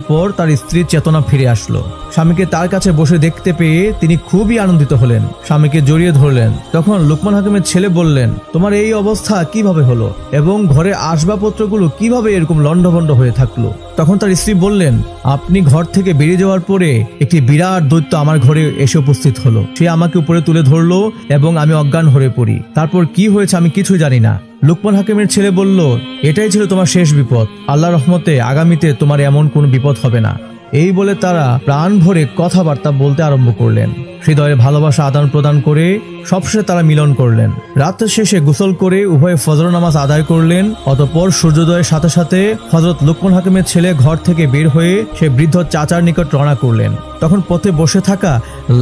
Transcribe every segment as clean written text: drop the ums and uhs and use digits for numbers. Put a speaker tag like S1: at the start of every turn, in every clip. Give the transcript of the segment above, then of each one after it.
S1: পর তার স্ত্রীর চেতনা ফিরে আসলো। স্বামীকে তার কাছে বসে দেখতে পেয়ে তিনি খুবই আনন্দিত হলেন, স্বামীকে জড়িয়ে ধরলেন। তখন লুকমান হাকিমের ছেলে বললেন, তোমার এই অবস্থা কিভাবে হলো এবং ঘরে আসবাবপত্রগুলো কিভাবে এরকম লণ্ডভণ্ড হয়ে থাকলো? তখন তার স্ত্রী বললেন, আপনি ঘর থেকে বেরিয়ে যাওয়ার পরে একটি বিরাট দৈত্য আমার ঘরে এসে উপস্থিত হলো। সে আমাকে উপরে তুলে ধরলো এবং আমি অজ্ঞান হয়ে পড়ি। তারপর কি হয়েছে আমি কিছু জানি না। লুকমান হাকিমের ছেলে বলল, এটাই ছিল তোমার শেষ বিপদ। আল্লাহর রহমতে আগামীতে তোমার এমন কোনো বিপদ হবে না। এই বলে তারা প্রাণ ভরে কথাবার্তা বলতে আরম্ভ করলেন, হৃদয়ের ভালোবাসা আদান প্রদান করে সবশেষে তারা মিলন করলেন। রাত শেষে গোসল করে উভয়ে ফজর নামাজ আদায় করলেন। অতঃপর সূর্যোদয়ের সাথে সাথে হযরত লুকমান হাকিমের ছেলে ঘর থেকে বের হয়ে সে বৃদ্ধ চাচার নিকট রওনা করলেন। তখন পথে বসে থাকা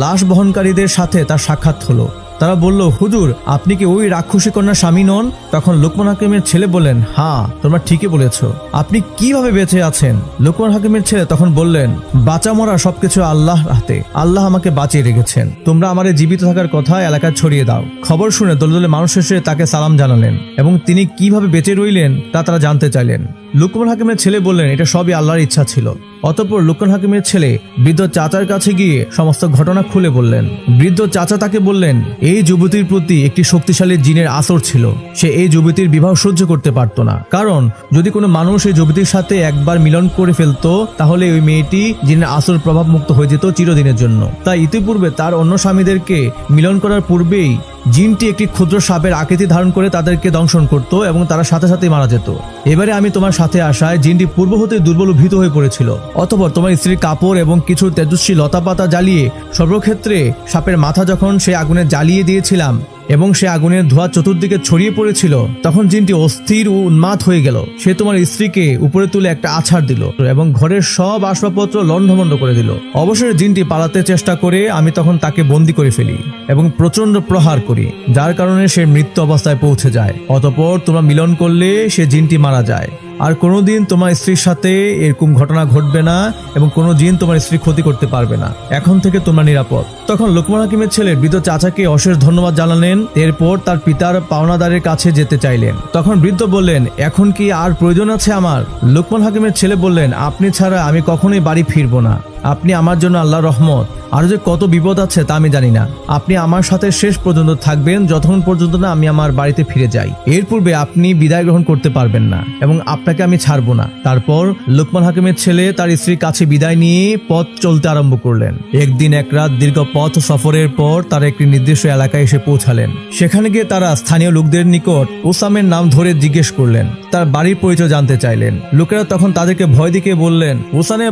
S1: লাশ বহনকারীদের সাথে তার সাক্ষাৎ হলো। তারা বলল, হুজুর, আপনি কি ওই রাক্ষসী কন্যার স্বামী নন? তখন লুকমান হাকিমের ছেলে বললেন, হ্যাঁ, তোমরা ঠিকই বলেছ। আপনি কিভাবে বেঁচে আছেন? লুকমান হাকিমের ছেলে তখন বললেন, বাঁচা মরা সবকিছু আল্লাহর হাতে। আল্লাহ আমাকে বাঁচিয়ে রেখেছেন। তোমরা আমার জীবিত থাকার কথা এলাকায় ছড়িয়ে দাও। খবর শুনে দলে দলে মানুষ এসে তাকে সালাম জানালেন এবং তিনি কিভাবে বেঁচে রইলেন তা তারা জানতে চাইলেন। লুকমান হাকিমের ছেলে বললেন, এটা সবই আল্লাহর ইচ্ছা ছিল। অতঃপর লুকমান হাকিমের ছেলে বৃদ্ধ চাচার কাছে গিয়ে সমস্ত ঘটনা খুলে বললেন। বৃদ্ধ চাচা তাকে বললেন, এই যুবতীর প্রতি একটি শক্তিশালী জিনের আসর ছিল। সে এই যুবতীর বিবাহ সহ্য করতে পারত না, কারণ যদি কোনো মানুষ এই যুবতীর সাথে একবার মিলন করে ফেলতো তাহলে ওই মেয়েটি জিনের আসর প্রভাব মুক্ত হয়ে যেত চিরদিনের জন্য। তাই ইতিপূর্বে তার অন্য স্বামীদেরকে মিলন করার পূর্বেই জিনটি একটি ক্ষুদ্র সাপের আকৃতি ধারণ করে তাদেরকে দংশন করত এবং তারা সাথে সাথে মারা যেত। এবারে আমি তোমার সাথে আসায় জিনটি পূর্ব হতে দুর্বল ও ভীত হয়ে পড়েছিল। অতঃপর তোমার স্ত্রীর কাপড় এবং কিছু তেজস্বী লতাপাতা জ্বালিয়ে সর্বক্ষেত্রে সাপের মাথা যখন সে আগুনে জ্বালিয়ে দিয়েছিলাম এবং সে আগুনের ধোঁয়া চতুর্দিকে ছড়িয়ে পড়েছিল, তখন জিনটি অস্থির ও উন্মাদ হয়ে গেল। সে তোমার স্ত্রীকে উপরে তুলে একটা আছাড় দিল এবং ঘরের সব আসবাবপত্র লণ্ডভণ্ড করে দিল। অবশেষে জিনটি পালাতে চেষ্টা করে আমি তখন তাকে বন্দী করে ফেলি এবং প্রচন্ড প্রহার করি, যার কারণে সে মৃত্যু অবস্থায় পৌঁছে যায়। অতঃপর তোমরা মিলন করলে সে জিনটি মারা যায়। আর কোনোদিন তোমার স্ত্রীর সাথে এরকম ঘটনা ঘটবে না এবং কোনো জিন তোমার স্ত্রী ক্ষতি করতে পারবে না। এখন থেকে তোমরা নিরাপদ। তখন লুকমান হাকিমের ছেলে বৃদ্ধ চাচাকে অশেষ ধন্যবাদ জানালেন। এরপর তার পিতার পাওনাদারের কাছে যেতে চাইলেন। তখন বৃদ্ধ বললেন, এখন কি আর প্রয়োজন আছে আমার? লুকমান হাকিমের ছেলে বললেন, আপনি ছাড়া আমি কখনোই বাড়ি ফিরবো না। আপনি আমার জন্য আল্লাহর রহমত। আরো যে কত বিপদ আছে তা আমি জানি না। আপনি আমার সাথে শেষ পর্যন্ত থাকবেন, যতক্ষণ পর্যন্ত না আমি আমার বাড়িতে ফিরে যাই। এর পূর্বে আপনি বিদায় গ্রহণ করতে পারবেন না এবং আপনাকে আমি ছাড়বো না। তারপর লুকমান হাকিমের ছেলে তার স্ত্রীর কাছে বিদায় নিয়ে পথ চলতে আরম্ভ করলেন। একদিন এক রাত দীর্ঘ পথ সফরের পর তারা একটি নির্দিষ্ট এলাকায় এসে পৌঁছালেন। সেখানে গিয়ে তারা স্থানীয় লোকদের নিকট ওসামের নাম ধরে জিজ্ঞেস করলেন, তার বাড়ির পরিচয় জানতে চাইলেন। লোকেরা তখন তাদেরকে ভয় দেখিয়ে বললেন, ওসামে